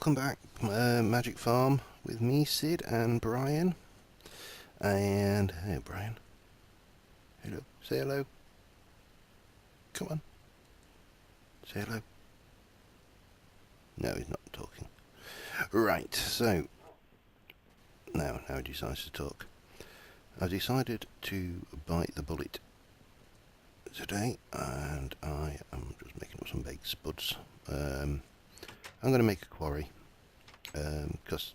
welcome back, Magic Farm, with me, Sid, and Brian. And, hey Brian, hello, say hello. Come on, say hello. No, he's not talking. Right, so, now he decides to talk. I've decided to bite the bullet today, and I am just making up some baked spuds. I'm going to make a quarry, because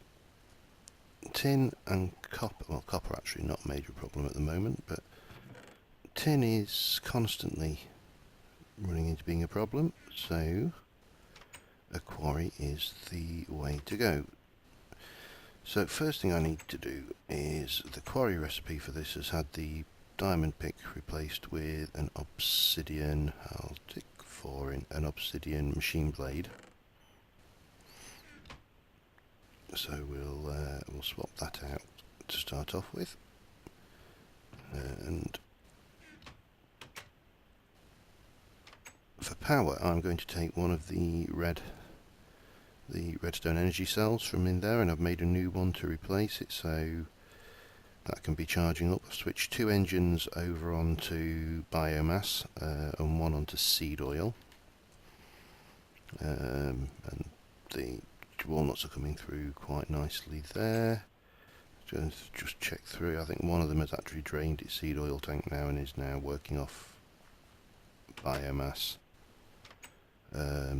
tin and copper, well, copper actually not a major problem at the moment, but tin is constantly running into being a problem, so a quarry is the way to go. So first thing I need to do is, the quarry recipe for this has had the diamond pick replaced with an obsidian, I'll tick 4 in, an obsidian machine blade. So we'll swap that out to start off with, and for power I'm going to take one of the redstone energy cells from in there, and I've made a new one to replace it so that can be charging up. I've switched 2 engines over onto biomass and one onto seed oil, and the walnuts are coming through quite nicely there. Just check through. I think one of them has actually drained its seed oil tank now and is now working off biomass.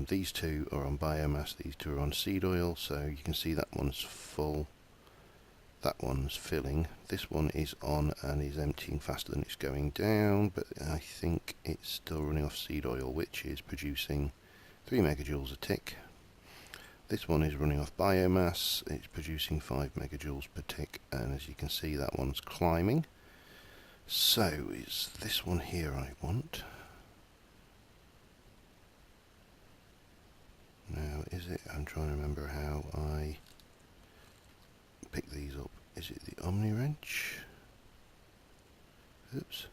These two are on biomass, these two are on seed oil, so you can see that one's full, that one's filling. This one is on and is emptying faster than it's going down, but I think it's still running off seed oil, which is producing 3 megajoules a tick. This one is running off biomass, it's producing 5 megajoules per tick, and as you can see that one's climbing. So it's this one here I want. Now, is it? I'm trying to remember how I pick these up. Is it the Omni wrench? Oops.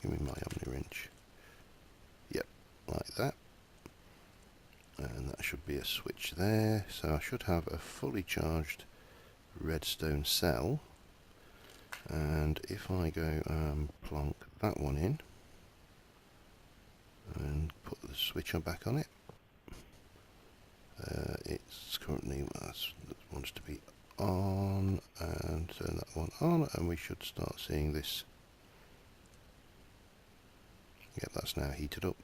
Give me my Omni wrench. Yep, like that. And that should be a switch there. So I should have a fully charged redstone cell. And if I go and plonk that one in and put the switcher back on it, it's currently, that wants to be on, and turn that one on, and we should start seeing this. Yep, that's now heated up.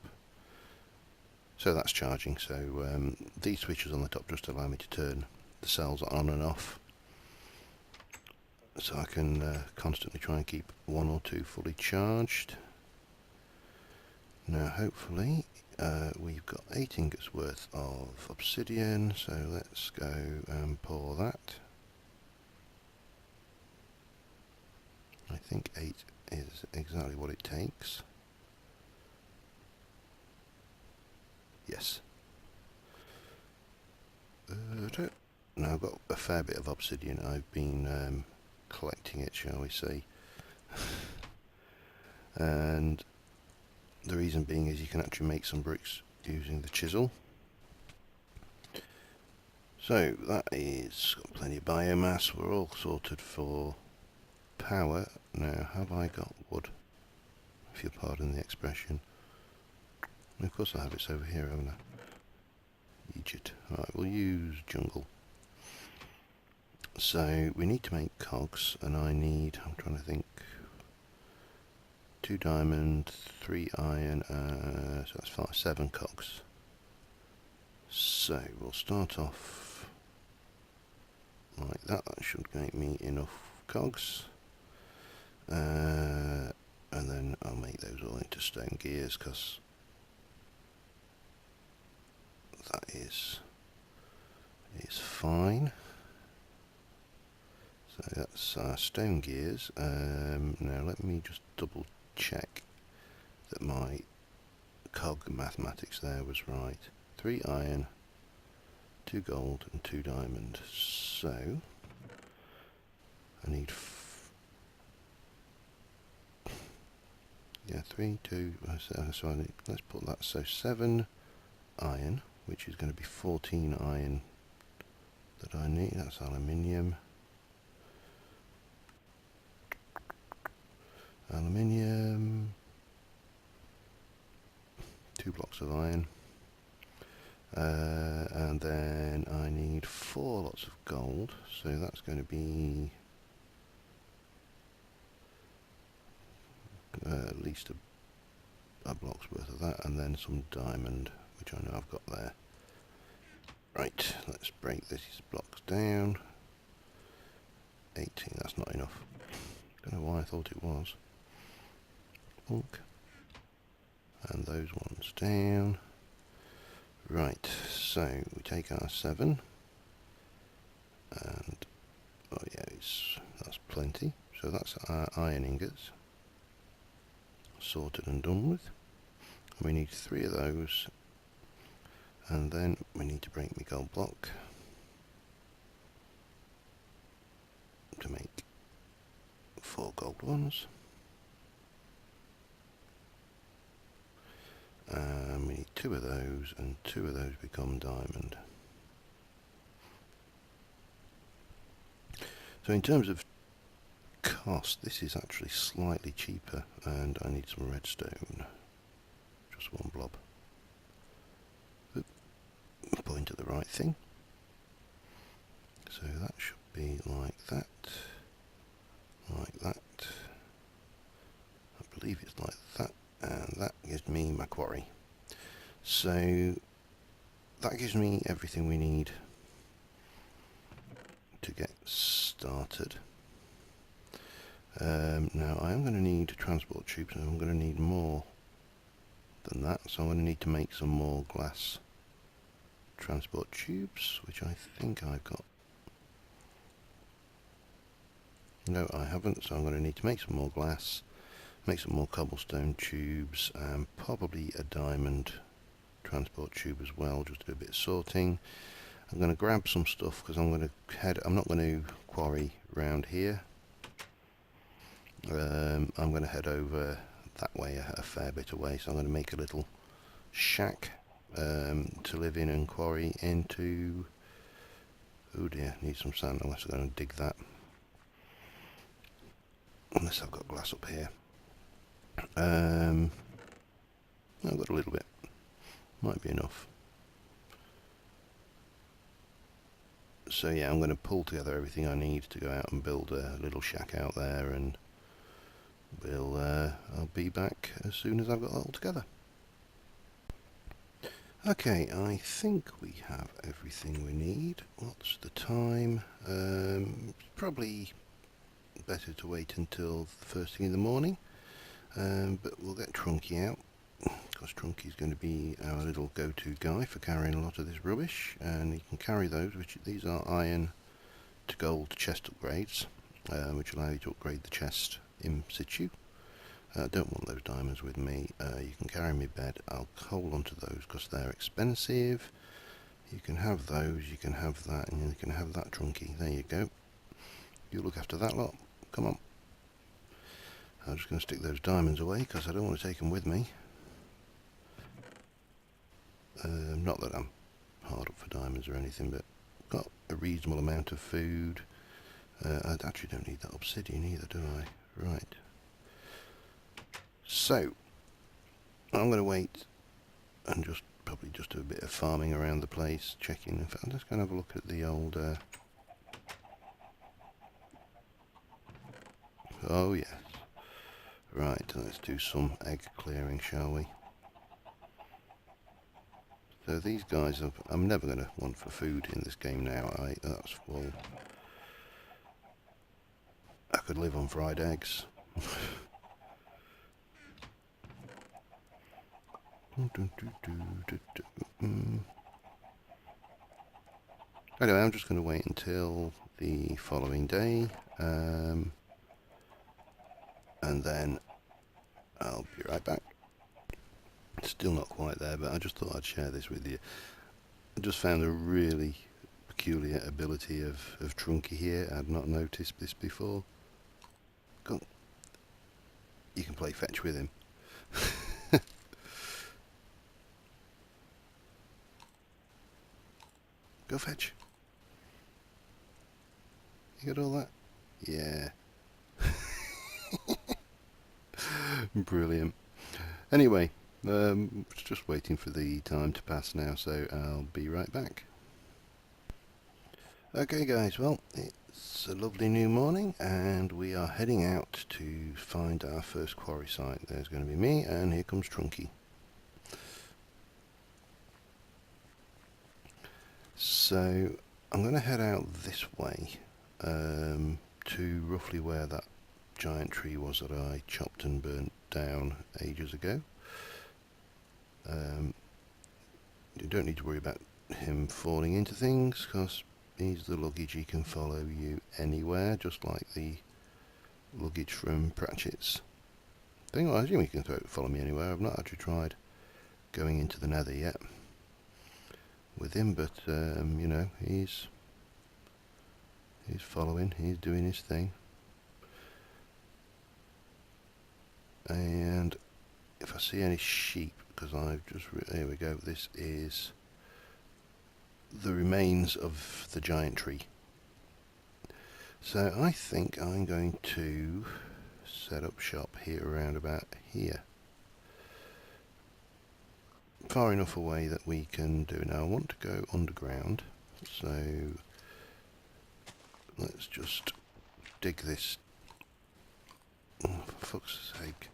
So that's charging, so these switches on the top just allow me to turn the cells on and off. So I can constantly try and keep 1 or 2 fully charged. Now hopefully we've got 8 ingots worth of obsidian, so let's go and pour that. I think 8 is exactly what it takes. Yes. Now I've got a fair bit of obsidian. I've been collecting it, shall we say. And the reason being is you can actually make some bricks using the chisel. So that is got plenty of biomass. We're all sorted for power. Now, have I got wood? If you'll pardon the expression. And of course I have, it's over here, haven't I? Egypt. Right, we'll use jungle. So we need to make cogs, and I need, I'm trying to think, 2 diamond, 3 iron, so that's 5, 7 cogs. So we'll start off like that. That should make me enough cogs, and then I'll make those all into stone gears, because that is fine. So that's stone gears. Now let me just double check that my cog mathematics there was right. 3 iron, 2 gold and 2 diamond. So I need 3, 2, so I need, let's put that, so 7 iron which is going to be 14 iron that I need. That's aluminium. Aluminium. 2 blocks of iron. And then I need 4 lots of gold, so that's going to be at least a block's worth of that, and then some diamond, which I know I've got there. Right, let's break these blocks down. 18, that's not enough. Don't know why I thought it was. Look. And those ones down. Right, so we take our 7, and oh yeah, that's plenty. So that's our iron ingots sorted and done with. And we need 3 of those, and then we need to break my gold block to make 4 gold ones. We need 2 of those, and 2 of those become diamond. So in terms of cost, this is actually slightly cheaper, and I need some redstone. Just 1 blob. Oop. Point at the right thing. So that should be like that. Like that. I believe it's like that. And that gives me my quarry. So that gives me everything we need to get started. Now I am going to need transport tubes, and I'm going to need more than that, so I'm going to need to make some more glass transport tubes, which I think I've got. No, I haven't, so I'm going to need to make some more glass, make some more cobblestone tubes, and probably a diamond transport tube as well, just to do a bit of sorting. I'm going to grab some stuff because I'm not going to quarry round here. I'm going to head over that way a fair bit away, so I'm going to make a little shack to live in and quarry into. Oh dear, need some sand unless I'm going to dig that. Unless I've got glass up here. I've got a little bit. Might be enough. So yeah, I'm going to pull together everything I need to go out and build a little shack out there, and I'll be back as soon as I've got it all together. Okay, I think we have everything we need. What's the time? Probably better to wait until the first thing in the morning, but we'll get Trunkie out, because Trunkie's going to be our little go-to guy for carrying a lot of this rubbish, and he can carry those, these are iron to gold chest upgrades, which allow you to upgrade the chest in situ. I don't want those diamonds with me. You can carry me bed. I'll hold on to those because they're expensive. You can have those, you can have that, and you can have that, Trunkie. There you go. You look after that lot. Come on. I'm just going to stick those diamonds away because I don't want to take them with me. Not that I'm hard up for diamonds or anything, but got a reasonable amount of food. I actually don't need that obsidian either, do I? Right. So, I'm going to wait and probably just do a bit of farming around the place, checking. In fact, I'm just going to have a look at the old... Oh yes. Right, let's do some egg clearing, shall we? So these guys, I'm never going to want for food in this game now. That's full. I could live on fried eggs. Anyway, I'm just going to wait until the following day, and then I'll be right back. It's still not quite there, but I just thought I'd share this with you. I just found a really peculiar ability of Trunkie here. I'd not noticed this before. Go. You can play fetch with him. Go fetch. You got all that? Yeah. Brilliant. Anyway, just waiting for the time to pass now, so I'll be right back. Okay guys, well, it's a lovely new morning and we are heading out to find our first quarry site. There's going to be me and here comes Trunkie. So I'm going to head out this way to roughly where that giant tree was that I chopped and burnt down ages ago. You don't need to worry about him falling into things because he's the luggage. He can follow you anywhere, just like the luggage from Pratchett's thing. Well, I assume he can follow me anywhere. I've not actually tried going into the nether yet with him, but you know, he's following, he's doing his thing. And if I see any sheep, because I've just here we go, this is the remains of the giant tree. So I think I'm going to set up shop here around about here, far enough away that we can do. Now I want to go underground, so let's just dig this. Oh, for fuck's sake.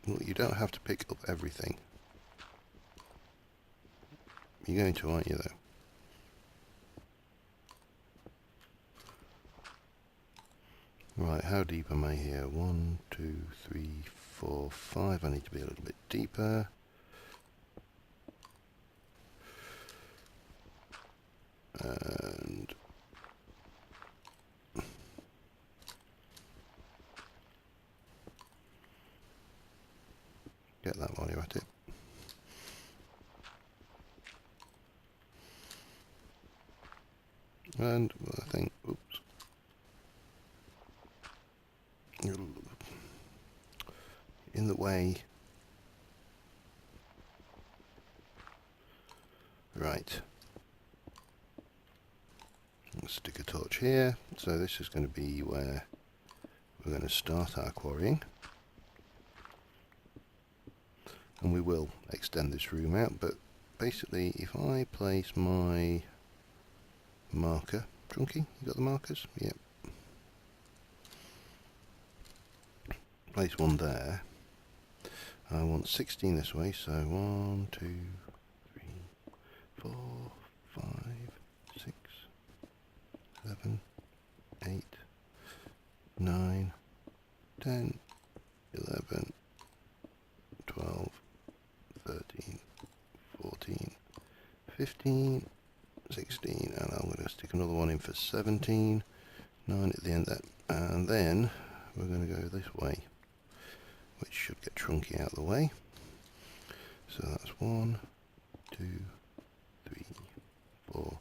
Well, you don't have to pick up everything. You're going to, aren't you, though? Right, how deep am I here? 1, 2, 3, 4, 5. I need to be a little bit deeper. And get that while you're at it. And I think, oops, in the way. Right. Let's stick a torch here. So this is going to be where we're going to start our quarrying. And we will extend this room out, but basically if I place my marker, Trunkie, you got the markers? Yep. Place one there. I want 16 this way, so 1, 2, 3, 4, 5, 6, 7, 8, 9, 10, 11, 12, 13, 14, 15, 16, and I'm going to stick another one in for 17, 9 at the end of that, and then we're going to go this way, which should get Trunkie out of the way. So that's 1, 2, 3, 4,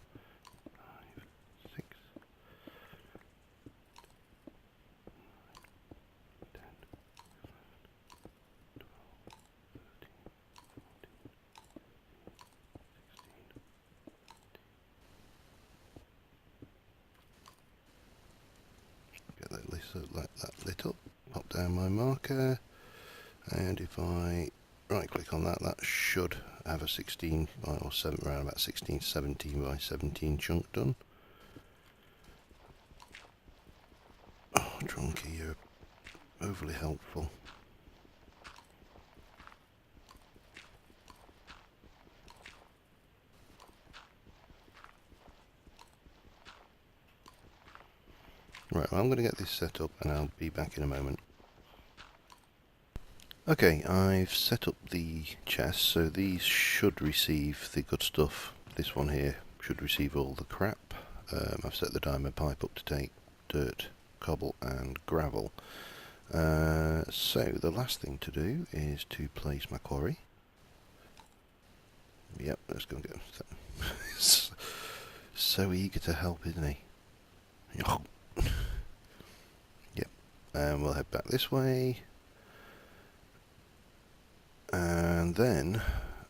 5, 6, 10, 12, 13, 14, 16. Get that lit up. Pop down my marker, and if I right click on that, that should have a 16 or 7, around about 16, 17 by 17 chunk done. Oh, Trunkie, you're overly helpful. Right, well, I'm going to get this set up and I'll be back in a moment. Okay, I've set up the chests, so these should receive the good stuff. This one here should receive all the crap. I've set the diamond pipe up to take dirt, cobble and gravel. So the last thing to do is to place my quarry. Yep, let's go and get him. So eager to help, isn't he? Yep, and we'll head back this way. And then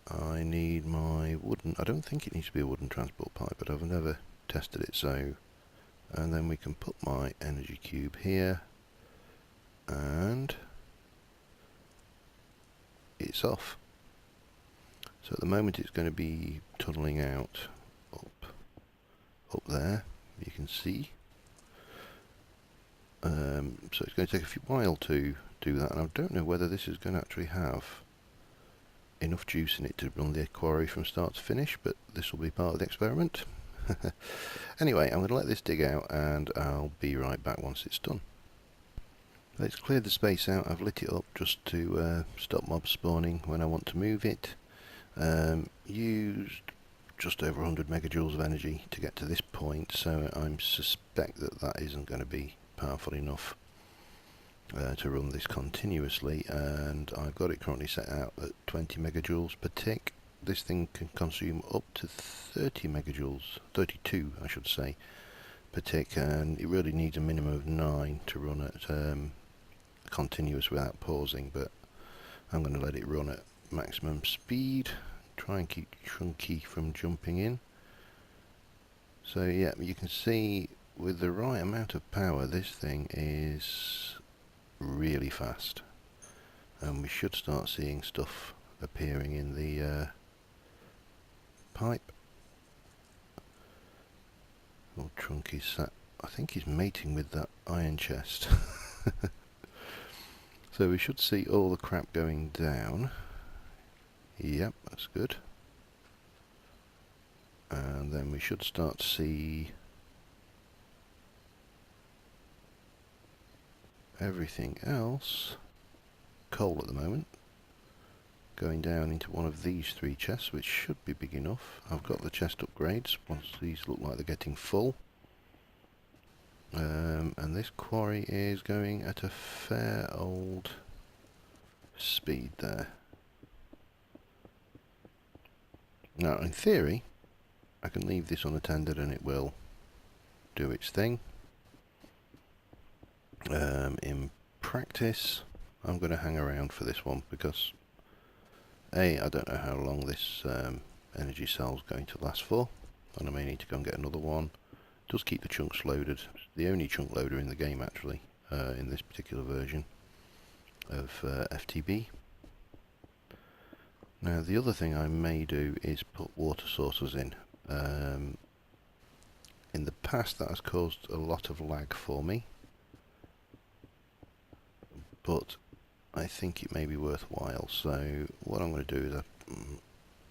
I need my wooden, I don't think it needs to be a wooden transport pipe, but I've never tested it, so, and then we can put my energy cube here, and it's off. So at the moment it's going to be tunneling out up there, you can see. So it's going to take a while to do that, and I don't know whether this is going to actually have enough juice in it to run the quarry from start to finish, but this will be part of the experiment. Anyway, I'm going to let this dig out and I'll be right back once it's done. Let's clear the space out. I've lit it up just to stop mobs spawning when I want to move it. Used just over 100 megajoules of energy to get to this point, so I suspect that that isn't going to be powerful enough to run this continuously, and I've got it currently set out at 20 megajoules per tick. This thing can consume up to 30 megajoules, 32 I should say, per tick, and it really needs a minimum of 9 to run at continuous without pausing, but I'm going to let it run at maximum speed, try and keep Trunkie from jumping in. So yeah, you can see with the right amount of power this thing is really fast, and we should start seeing stuff appearing in the pipe. Old Trunkie's sat, I think he's mating with that iron chest. So we should see all the crap going down. Yep, that's good. And then we should start to see everything else, coal at the moment, going down into one of these 3 chests, which should be big enough. I've got the chest upgrades once these look like they're getting full. And this quarry is going at a fair old speed there. Now, in theory, I can leave this unattended and it will do its thing. In practice, I'm going to hang around for this one because I don't know how long this energy cell is going to last for, and I may need to go and get another one. It does keep the chunks loaded. It's the only chunk loader in the game actually, in this particular version of FTB. Now the other thing I may do is put water sources in. In the past that has caused a lot of lag for me, but I think it may be worthwhile. So what I'm going to do is,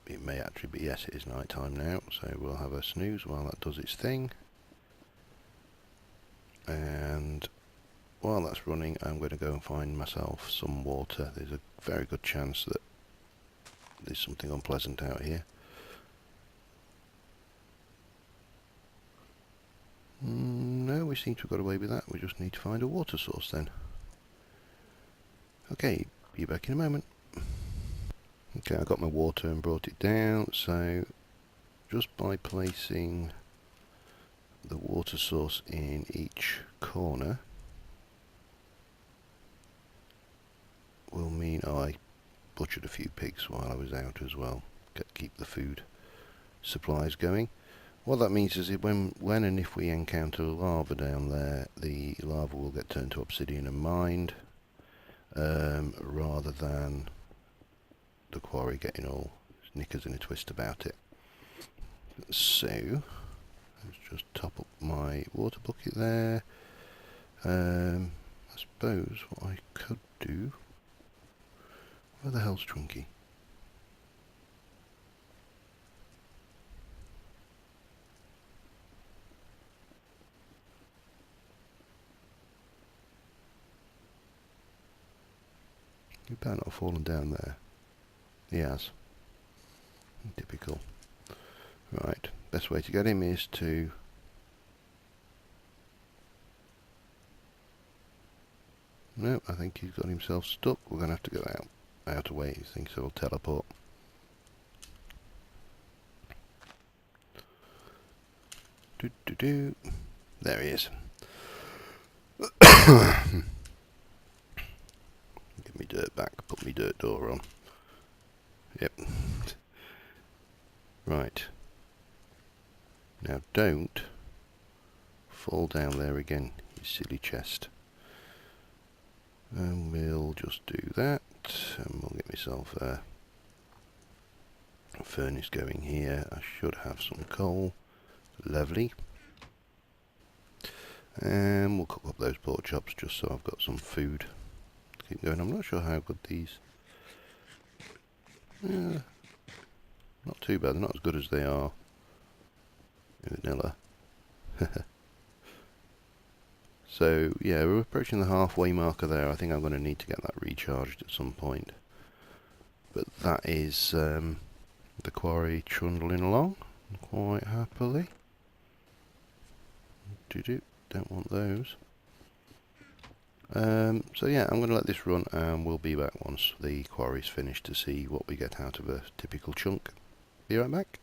it may actually be, yes it is night time now, so we'll have a snooze while that does its thing. And while that's running, I'm going to go and find myself some water. There's a very good chance that there's something unpleasant out here. No, we seem to have got away with that. We just need to find a water source then. Okay, be back in a moment. Okay, I got my water and brought it down, so just by placing the water source in each corner will mean, oh, I butchered a few pigs while I was out as well, keep the food supplies going. What that means is that when and if we encounter lava down there, the lava will get turned to obsidian and mined, rather than the quarry getting all knickers in a twist about it. So let's just top up my water bucket there. I suppose what I could do... Where the hell's Trunkie? He better not have fallen down there. He has. Typical. Right, best way to get him is to... No, I think he's got himself stuck. We're going to have to go out away, he thinks he'll teleport. There he is. Give me dirt back, put me dirt door on. Yep. Right. Now don't fall down there again, you silly chest. And we'll just do that, and we'll get myself a furnace going here. I should have some coal. Lovely. And we'll cook up those pork chops just so I've got some food to keep going. I'm not sure how good these... not too bad. They're not as good as they are in vanilla. So, yeah, we're approaching the halfway marker there. I think I'm going to need to get that recharged at some point. But that is the quarry trundling along quite happily. Don't want those. So yeah, I'm going to let this run and we'll be back once the quarry's finished to see what we get out of a typical chunk. Be right back.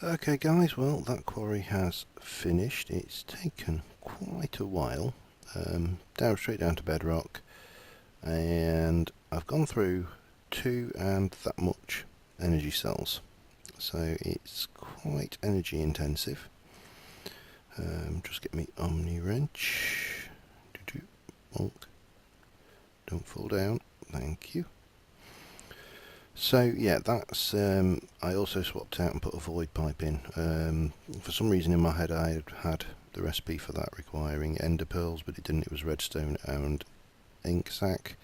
Okay guys, well that quarry has finished. It's taken quite a while, straight down to bedrock, and I've gone through 2 and that much energy cells, so it's quite energy intensive. Just get me Omni wrench. Don't fall down, thank you. So yeah, that's I also swapped out and put a void pipe in. For some reason in my head I had the recipe for that requiring ender pearls, but it didn't. It was redstone and ink sac,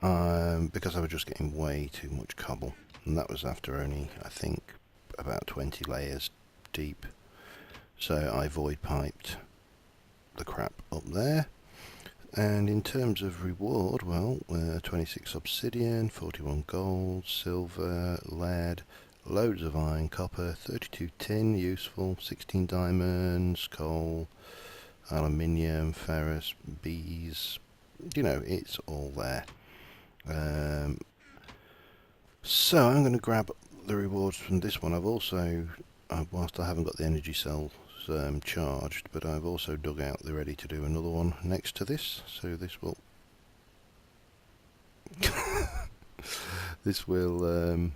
because I was just getting way too much cobble, and that was after only, I think, about 20 layers deep. So I void piped the crap up there. And in terms of reward, well, 26 obsidian, 41 gold, silver, lead, loads of iron, copper, 32 tin, useful, 16 diamonds, coal, aluminium, ferrous, bees, you know, it's all there. So I'm going to grab the rewards from this one. I've also, whilst I haven't got the energy cells charged, but I've also dug out the ready to do another one next to this, so this will this will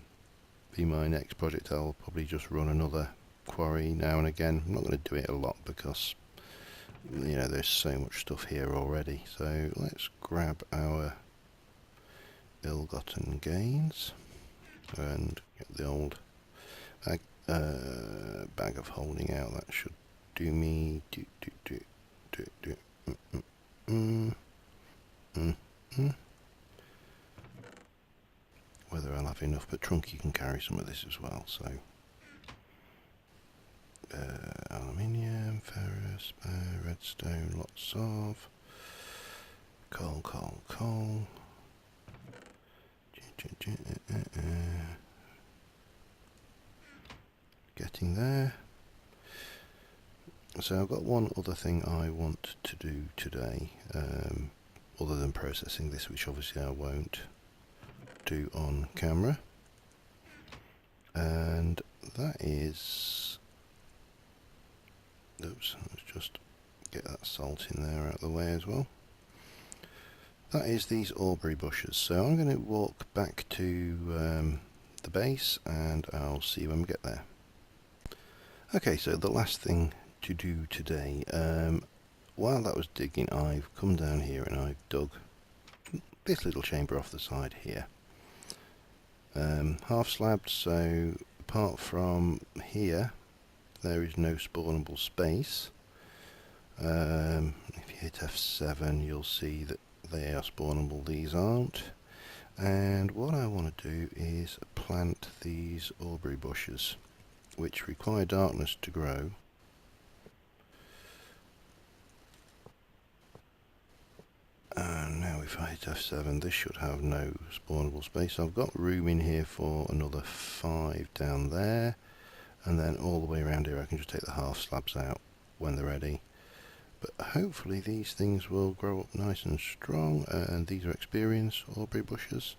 be my next project. I'll probably just run another quarry now and again. I'm not going to do it a lot because, you know, there's so much stuff here already. So let's grab our ill-gotten gains and get the old bag of holding out. That should do me. Whether I'll have enough, but Trunkie can carry some of this as well. So aluminium, ferrous, redstone, lots of coal. Getting there. So I've got one other thing I want to do today, other than processing this, which obviously I won't do on camera, and that is, oops, let's just get that salt in there out of the way as well. That is these oreberry bushes. So I'm going to walk back to the base and I'll see you when we get there. Okay, so the last thing to do today, while that was digging, I've come down here and I've dug this little chamber off the side here, half slabbed, so apart from here there is no spawnable space. If you hit F7 you'll see that they are spawnable, these aren't. And what I want to do is plant these oreberry bushes, which require darkness to grow. And now if I hit F7, this should have no spawnable space. I've got room in here for another 5 down there, and then all the way around here I can just take the half slabs out when they're ready. But hopefully these things will grow up nice and strong, and these are experience oreberry bushes.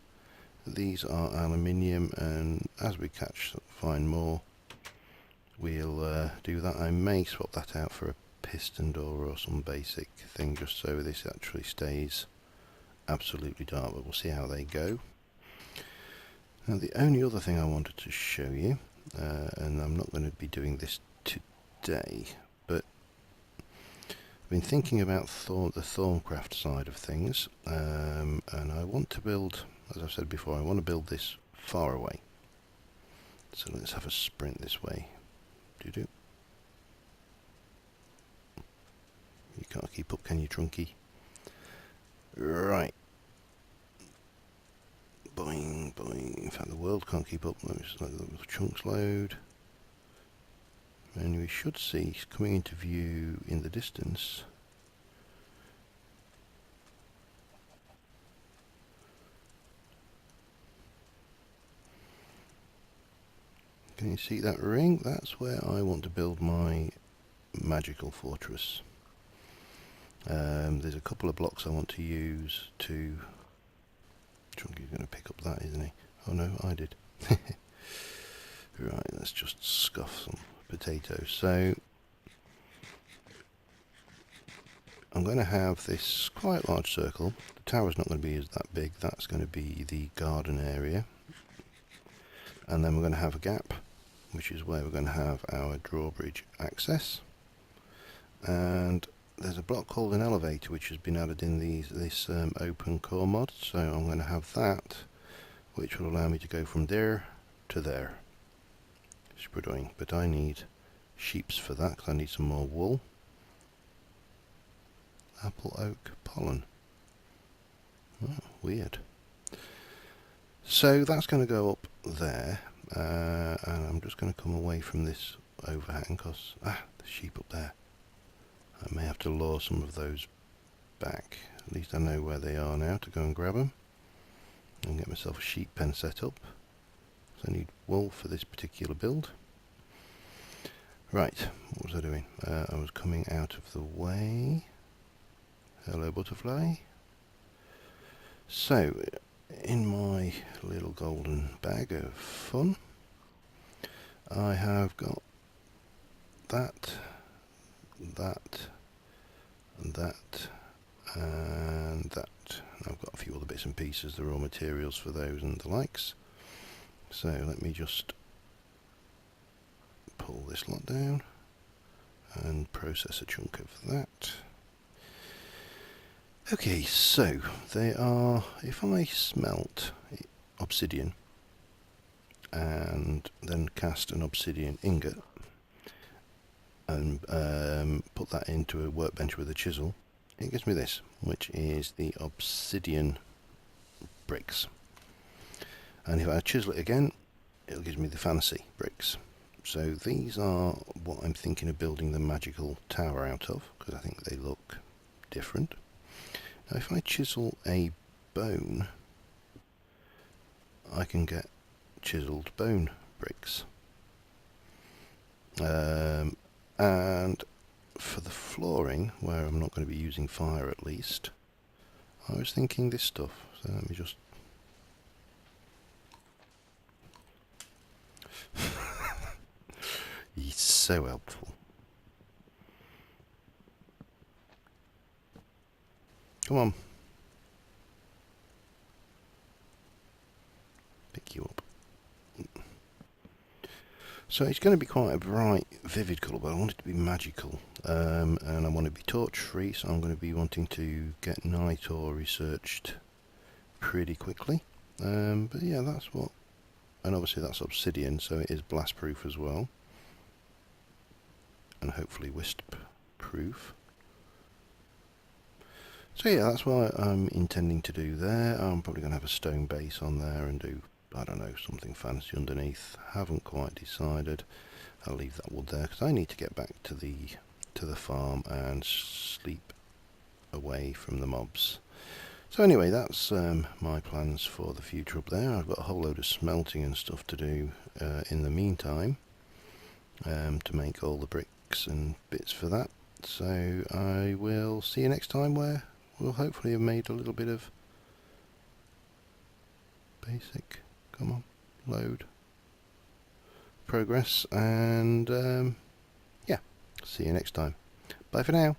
These are aluminium, and as we find more, we'll do that. I may swap that out for a piston door or some basic thing, just so this actually stays absolutely dark, but we'll see how they go. Now the only other thing I wanted to show you, and I'm not going to be doing this today, but I've been thinking about the Thaumcraft side of things, and I want to build, as I've said before, I want to build this far away. So let's have a sprint this way. Doo-doo. You can't keep up, can you, Trunkie? Right. Boing, boing. In fact, the world can't keep up. Let me just let the chunks load. And we should see coming into view in the distance. Can you see that ring? That's where I want to build my magical fortress. There's a couple of blocks I want to use to... Trunkie's going to pick up that, isn't he? Oh no, I did. Right, let's just scuff some potatoes. So I'm going to have this quite large circle. The tower's not going to be that big. That's going to be the garden area. And then we're going to have a gap, which is where we're going to have our drawbridge access. And there's a block called an elevator which has been added in this open core mod, so I'm going to have that, which will allow me to go from there to there. But I need sheeps for that because I need some more wool. Apple oak pollen. Oh, weird. So that's going to go up there, and I'm just going to come away from this overhang because the sheep up there. I may have to lure some of those back. At least I know where they are now to go and grab them. And get myself a sheep pen set up. So I need wool for this particular build. Right, what was I doing? I was coming out of the way. Hello, butterfly. So, in my little golden bag of fun, I have got that, and that, and that. I've got a few other bits and pieces, the raw materials for those and the likes. So let me just pull this lot down and process a chunk of that. Okay, so they are, if I smelt obsidian and then cast an obsidian ingot and put that into a workbench with a chisel, it gives me this, which is the obsidian bricks. And if I chisel it again, it'll give me the fancy bricks. So these are what I'm thinking of building the magical tower out of, because I think they look different. Now if I chisel a bone, I can get chiseled bone bricks. And for the flooring, where I'm not going to be using fire at least, I was thinking this stuff. So let me just... He's so helpful. Come on. Pick you up. So it's going to be quite a bright, vivid colour, but I want it to be magical. And I want it to be torch free, so I'm going to be wanting to get night ore researched pretty quickly. But yeah, that's what... And obviously that's obsidian, so it is blast proof as well. And hopefully wisp proof. So yeah, that's what I'm intending to do there. I'm probably going to have a stone base on there and do, I don't know, something fancy underneath. Haven't quite decided. I'll leave that wood there because I need to get back to the farm and sleep away from the mobs. So anyway, that's my plans for the future up there. I've got a whole load of smelting and stuff to do in the meantime to make all the bricks and bits for that. So I will see you next time, where we'll hopefully have made a little bit of basic, come on, load, progress, and yeah, see you next time. Bye for now.